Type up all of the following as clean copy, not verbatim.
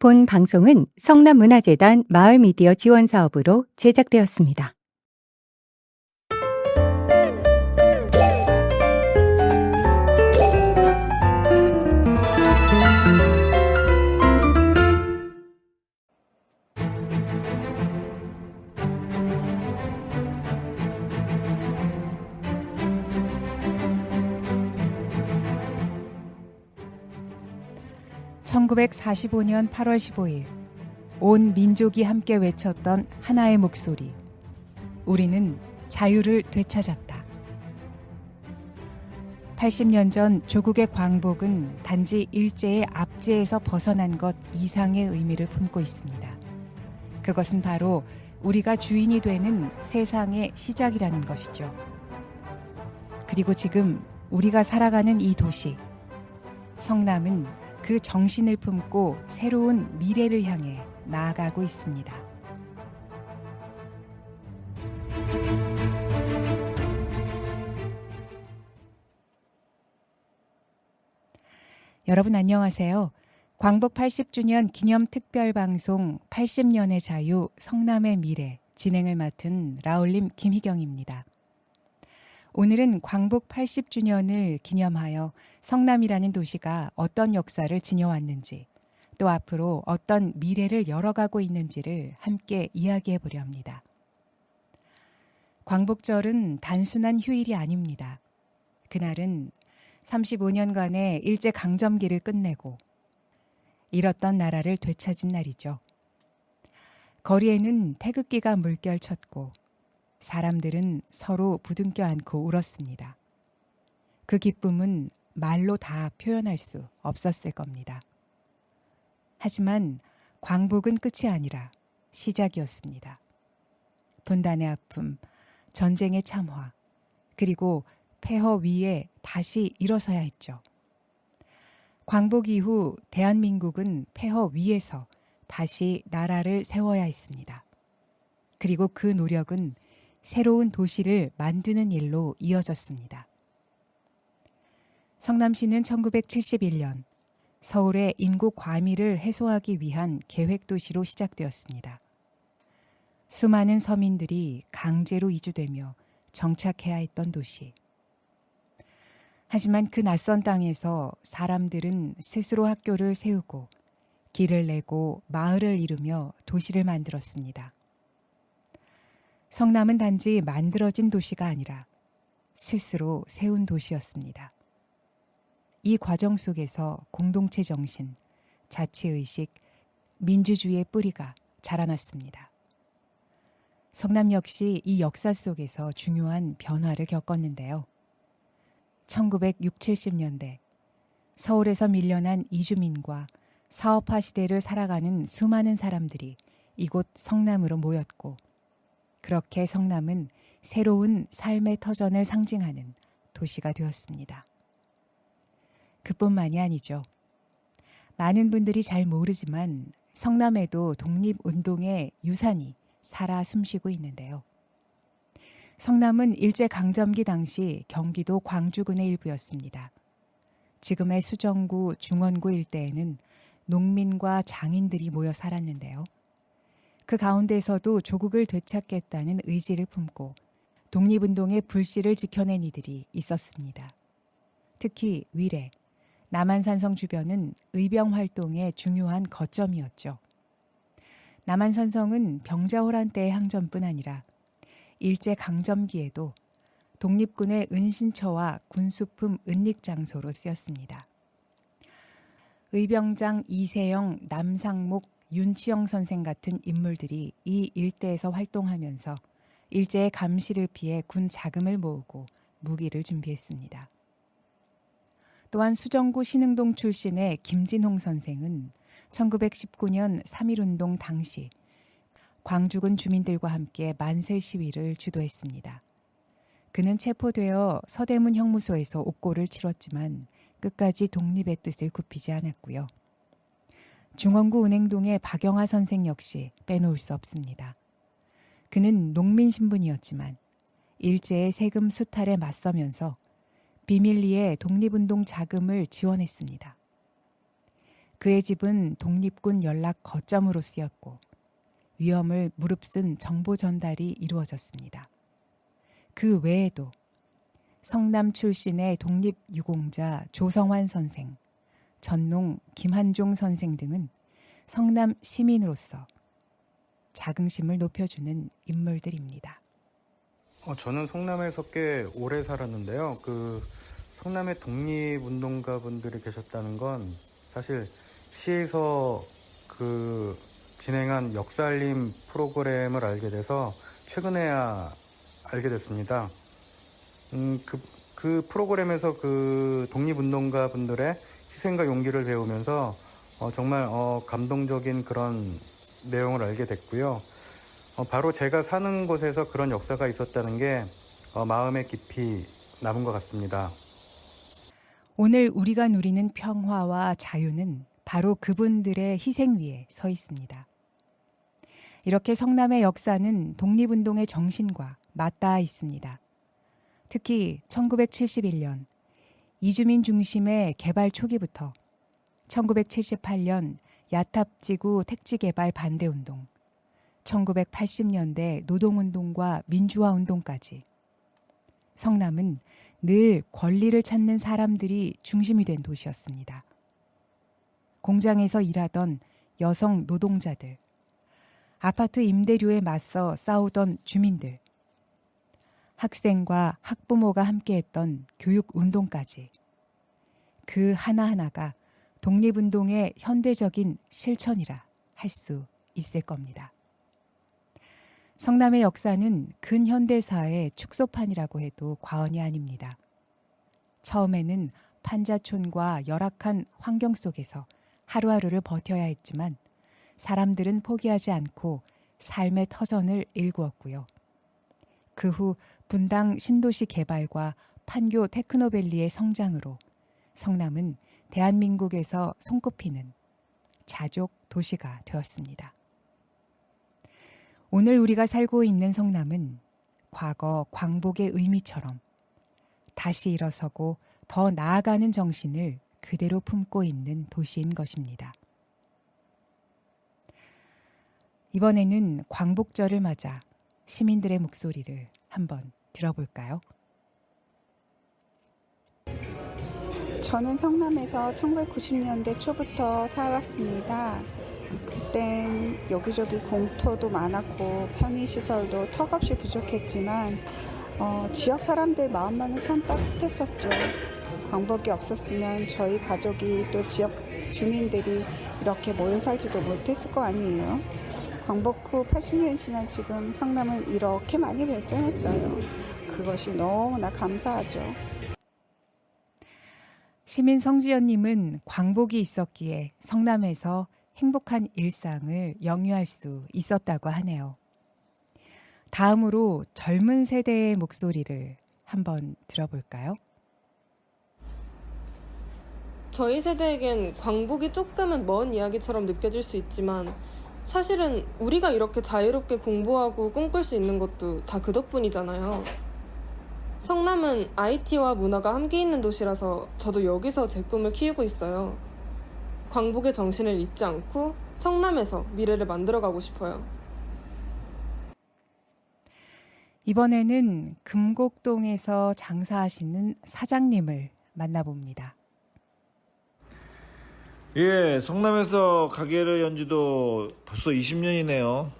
본 방송은 성남문화재단 마을미디어 지원사업으로 제작되었습니다. (1945년 8월 15일) 온 민족이 함께 외쳤던 하나의 목소리. 우리는 자유를 되찾았다. 80년 전 조국의 광복은 단지 일제의 압제에서 벗어난 것 이상의 의미를 품고 있습니다. 그것은 바로 우리가 주인이 되는 세상의 시작이라는 것이죠. 그리고 지금 우리가 살아가는 이 도시, 성남은 그 정신을 품고 새로운 미래를 향해 나아가고 있습니다. 여러분 안녕하세요. 광복 80주년 기념 특별방송 80년의 자유 성남의 미래 진행을 맡은 라울림 김희경입니다. 오늘은 광복 80주년을 기념하여 성남이라는 도시가 어떤 역사를 지녀왔는지, 또 앞으로 어떤 미래를 열어가고 있는지를 함께 이야기해 보려 합니다. 광복절은 단순한 휴일이 아닙니다. 그날은 35년간의 일제강점기를 끝내고 잃었던 나라를 되찾은 날이죠. 거리에는 태극기가 물결쳤고 사람들은 서로 부둥켜 안고 울었습니다. 그 기쁨은 말로 다 표현할 수 없었을 겁니다. 하지만 광복은 끝이 아니라 시작이었습니다. 분단의 아픔, 전쟁의 참화, 그리고 폐허 위에 다시 일어서야 했죠. 광복 이후 대한민국은 폐허 위에서 다시 나라를 세워야 했습니다. 그리고 그 노력은 새로운 도시를 만드는 일로 이어졌습니다. 성남시는 1971년 서울의 인구 과밀을 해소하기 위한 계획도시로 시작되었습니다. 수많은 서민들이 강제로 이주되며 정착해야 했던 도시. 하지만 그 낯선 땅에서 사람들은 스스로 학교를 세우고 길을 내고 마을을 이루며 도시를 만들었습니다. 성남은 단지 만들어진 도시가 아니라 스스로 세운 도시였습니다. 이 과정 속에서 공동체 정신, 자치의식, 민주주의의 뿌리가 자라났습니다. 성남 역시 이 역사 속에서 중요한 변화를 겪었는데요. 1960, 70년대 서울에서 밀려난 이주민과 사업화 시대를 살아가는 수많은 사람들이 이곳 성남으로 모였고, 그렇게 성남은 새로운 삶의 터전을 상징하는 도시가 되었습니다. 그뿐만이 아니죠. 많은 분들이 잘 모르지만 성남에도 독립운동의 유산이 살아 숨쉬고 있는데요. 성남은 일제강점기 당시 경기도 광주군의 일부였습니다. 지금의 수정구, 중원구 일대에는 농민과 장인들이 모여 살았는데요. 그 가운데서도 조국을 되찾겠다는 의지를 품고 독립운동의 불씨를 지켜낸 이들이 있었습니다. 특히 위례, 남한산성 주변은 의병활동의 중요한 거점이었죠. 남한산성은 병자호란 때의 항전뿐 아니라 일제강점기에도 독립군의 은신처와 군수품 은닉장소로 쓰였습니다. 의병장 이세영, 남상목, 윤치영 선생 같은 인물들이 이 일대에서 활동하면서 일제의 감시를 피해 군 자금을 모으고 무기를 준비했습니다. 또한 수정구 신흥동 출신의 김진홍 선생은 1919년 3.1운동 당시 광주군 주민들과 함께 만세 시위를 주도했습니다. 그는 체포되어 서대문 형무소에서 옥고를 치렀지만 끝까지 독립의 뜻을 굽히지 않았고요. 중원구 은행동의 박영하 선생 역시 빼놓을 수 없습니다. 그는 농민 신분이었지만 일제의 세금 수탈에 맞서면서 비밀리에 독립운동 자금을 지원했습니다. 그의 집은 독립군 연락 거점으로 쓰였고 위험을 무릅쓴 정보 전달이 이루어졌습니다. 그 외에도 성남 출신의 독립유공자 조성환 선생, 전농 김한종 선생 등은 성남 시민으로서 자긍심을 높여주는 인물들입니다. 저는 성남에서 꽤 오래 살았는데요. 성남에 독립운동가분들이 계셨다는 건 사실 시에서 진행한 역사 알림 프로그램을 알게 돼서 최근에야 알게 됐습니다. 그 프로그램에서 독립운동가분들의 희생과 용기를 배우면서 정말 감동적인 그런 내용을 알게 됐고요. 바로 제가 사는 곳에서 그런 역사가 있었다는 게 마음에 깊이 남은 것 같습니다. 오늘 우리가 누리는 평화와 자유는 바로 그분들의 희생 위에 서 있습니다. 이렇게 성남의 역사는 독립운동의 정신과 맞닿아 있습니다. 특히 1971년 이주민 중심의 개발 초기부터 1978년 야탑지구 택지개발 반대운동, 1980년대 노동운동과 민주화운동까지 성남은 늘 권리를 찾는 사람들이 중심이 된 도시였습니다. 공장에서 일하던 여성 노동자들, 아파트 임대료에 맞서 싸우던 주민들, 학생과 학부모가 함께했던 교육운동까지 그 하나하나가 독립운동의 현대적인 실천이라 할 수 있을 겁니다. 성남의 역사는 근현대사의 축소판이라고 해도 과언이 아닙니다. 처음에는 판자촌과 열악한 환경 속에서 하루하루를 버텨야 했지만 사람들은 포기하지 않고 삶의 터전을 일구었고요. 그 후 분당 신도시 개발과 판교 테크노밸리의 성장으로 성남은 대한민국에서 손꼽히는 자족 도시가 되었습니다. 오늘 우리가 살고 있는 성남은 과거 광복의 의미처럼 다시 일어서고 더 나아가는 정신을 그대로 품고 있는 도시인 것입니다. 이번에는 광복절을 맞아 시민들의 목소리를 한번 들어볼까요? 저는 성남에서 1990년대 초부터 살았습니다. 그땐 여기저기 공터도 많았고 편의시설도 턱없이 부족했지만 지역 사람들 마음만은 참 따뜻했었죠. 광복이 없었으면 저희 가족이 또 지역 주민들이 이렇게 모여 살지도 못했을 거 아니에요. 광복 후 80년 지난 지금 성남은 이렇게 많이 발전했어요. 그것이 너무나 감사하죠. 시민 성지연님은 광복이 있었기에 성남에서 행복한 일상을 영유할 수 있었다고 하네요. 다음으로 젊은 세대의 목소리를 한번 들어볼까요? 저희 세대에겐 광복이 조금은 먼 이야기처럼 느껴질 수 있지만 사실은 우리가 이렇게 자유롭게 공부하고 꿈꿀 수 있는 것도 다 그 덕분이잖아요. 성남은 IT와 문화가 함께 있는 도시라서 저도 여기서 제 꿈을 키우고 있어요. 광복의 정신을 잊지 않고 성남에서 미래를 만들어가고 싶어요. 이번에는 금곡동에서 장사하시는 사장님을 만나봅니다. 예, 성남에서 가게를 연 지도 벌써 20년이네요.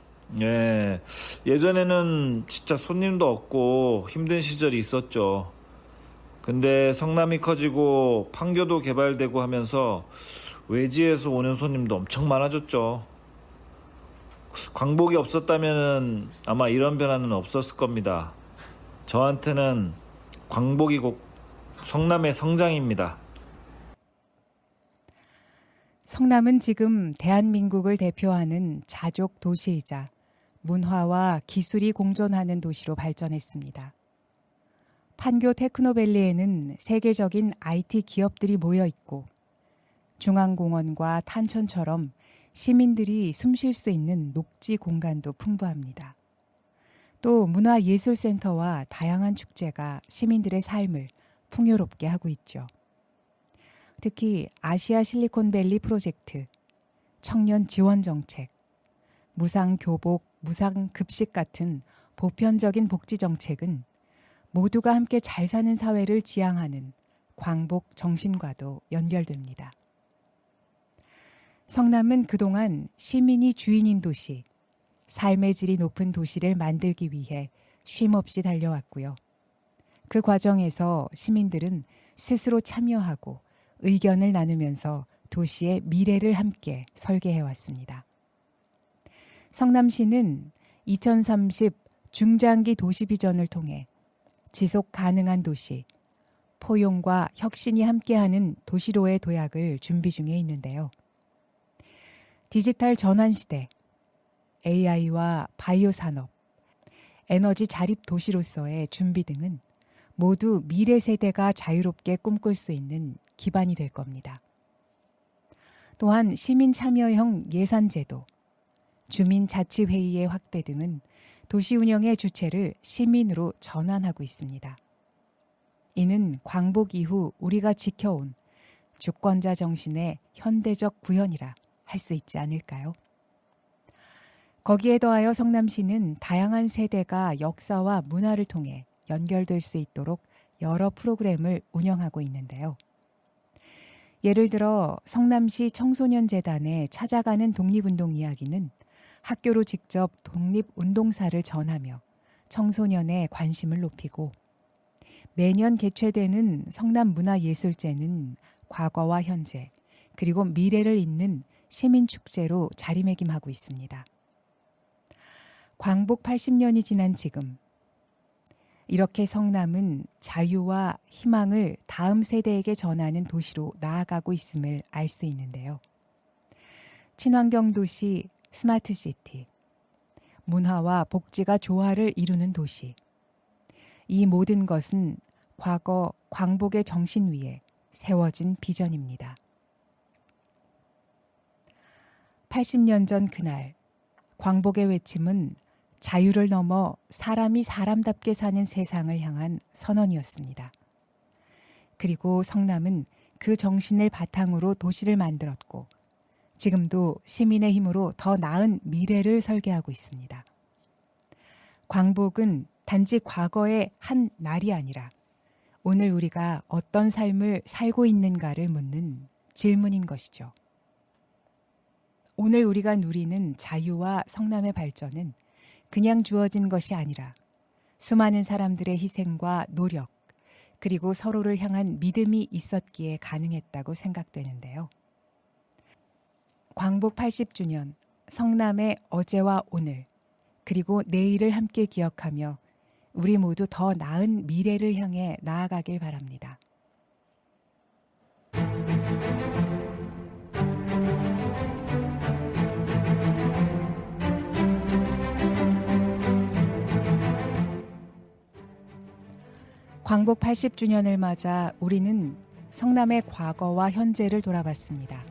예, 예전에는 진짜 손님도 없고 힘든 시절이 있었죠. 근데 성남이 커지고 판교도 개발되고 하면서 외지에서 오는 손님도 엄청 많아졌죠. 광복이 없었다면 아마 이런 변화는 없었을 겁니다. 저한테는 광복이 곧 성남의 성장입니다. 성남은 지금 대한민국을 대표하는 자족 도시이자 문화와 기술이 공존하는 도시로 발전했습니다. 판교 테크노밸리에는 세계적인 IT 기업들이 모여 있고 중앙공원과 탄천처럼 시민들이 숨 쉴 수 있는 녹지 공간도 풍부합니다. 또 문화예술센터와 다양한 축제가 시민들의 삶을 풍요롭게 하고 있죠. 특히 아시아 실리콘밸리 프로젝트, 청년 지원 정책, 무상 교복, 무상 급식 같은 보편적인 복지 정책은 모두가 함께 잘 사는 사회를 지향하는 광복 정신과도 연결됩니다. 성남은 그동안 시민이 주인인 도시, 삶의 질이 높은 도시를 만들기 위해 쉼없이 달려왔고요. 그 과정에서 시민들은 스스로 참여하고 의견을 나누면서 도시의 미래를 함께 설계해왔습니다. 성남시는 2030 중장기 도시 비전을 통해 지속 가능한 도시, 포용과 혁신이 함께하는 도시로의 도약을 준비 중에 있는데요. 디지털 전환 시대, AI와 바이오 산업, 에너지 자립 도시로서의 준비 등은 모두 미래 세대가 자유롭게 꿈꿀 수 있는 기반이 될 겁니다. 또한 시민 참여형 예산 제도, 주민자치회의의 확대 등은 도시 운영의 주체를 시민으로 전환하고 있습니다. 이는 광복 이후 우리가 지켜온 주권자 정신의 현대적 구현이라 할 수 있지 않을까요? 거기에 더하여 성남시는 다양한 세대가 역사와 문화를 통해 연결될 수 있도록 여러 프로그램을 운영하고 있는데요. 예를 들어 성남시 청소년재단에 찾아가는 독립운동 이야기는 학교로 직접 독립운동사를 전하며 청소년의 관심을 높이고, 매년 개최되는 성남문화예술제는 과거와 현재 그리고 미래를 잇는 시민축제로 자리매김하고 있습니다. 광복 80년이 지난 지금, 이렇게 성남은 자유와 희망을 다음 세대에게 전하는 도시로 나아가고 있음을 알 수 있는데요. 친환경 도시, 스마트 시티, 문화와 복지가 조화를 이루는 도시, 이 모든 것은 과거 광복의 정신 위에 세워진 비전입니다. 80년 전 그날, 광복의 외침은 자유를 넘어 사람이 사람답게 사는 세상을 향한 선언이었습니다. 그리고 성남은 그 정신을 바탕으로 도시를 만들었고, 지금도 시민의 힘으로 더 나은 미래를 설계하고 있습니다. 광복은 단지 과거의 한 날이 아니라 오늘 우리가 어떤 삶을 살고 있는가를 묻는 질문인 것이죠. 오늘 우리가 누리는 자유와 성남의 발전은 그냥 주어진 것이 아니라 수많은 사람들의 희생과 노력, 그리고 서로를 향한 믿음이 있었기에 가능했다고 생각되는데요. 광복 80주년, 성남의 어제와 오늘, 그리고 내일을 함께 기억하며 우리 모두 더 나은 미래를 향해 나아가길 바랍니다. 광복 80주년을 맞아 우리는 성남의 과거와 현재를 돌아봤습니다.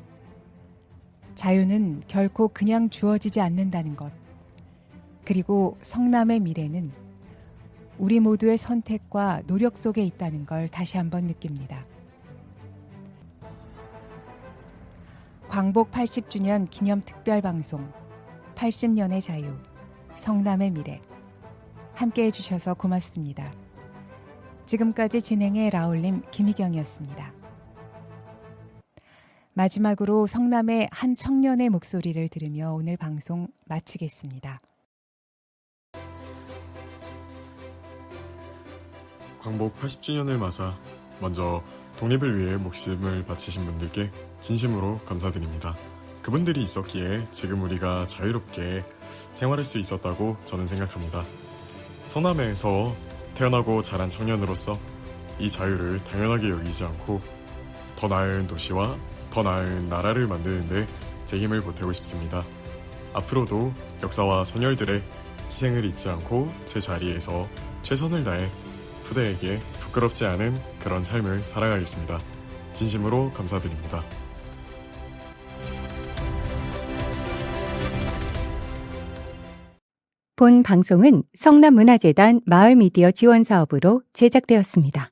자유는 결코 그냥 주어지지 않는다는 것, 그리고 성남의 미래는 우리 모두의 선택과 노력 속에 있다는 걸 다시 한번 느낍니다. 광복 80주년 기념 특별방송 80년의 자유, 성남의 미래, 함께해 주셔서 고맙습니다. 지금까지 진행의 라울님 김희경이었습니다. 마지막으로 성남의 한 청년의 목소리를 들으며 오늘 방송 마치겠습니다. 광복 80주년을 맞아 먼저 독립을 위해 목숨을 바치신 분들께 진심으로 감사드립니다. 그분들이 있었기에 지금 우리가 자유롭게 생활할 수 있었다고 저는 생각합니다. 성남에서 태어나고 자란 청년으로서 이 자유를 당연하게 여기지 않고 더 나은 도시와 더 나은 나라를 만드는데 제 힘을 보태고 싶습니다. 앞으로도 역사와 선열들의 희생을 잊지 않고 제 자리에서 최선을 다해 후대에게 부끄럽지 않은 그런 삶을 살아가겠습니다. 진심으로 감사드립니다. 본 방송은 성남문화재단 마을미디어 지원사업으로 제작되었습니다.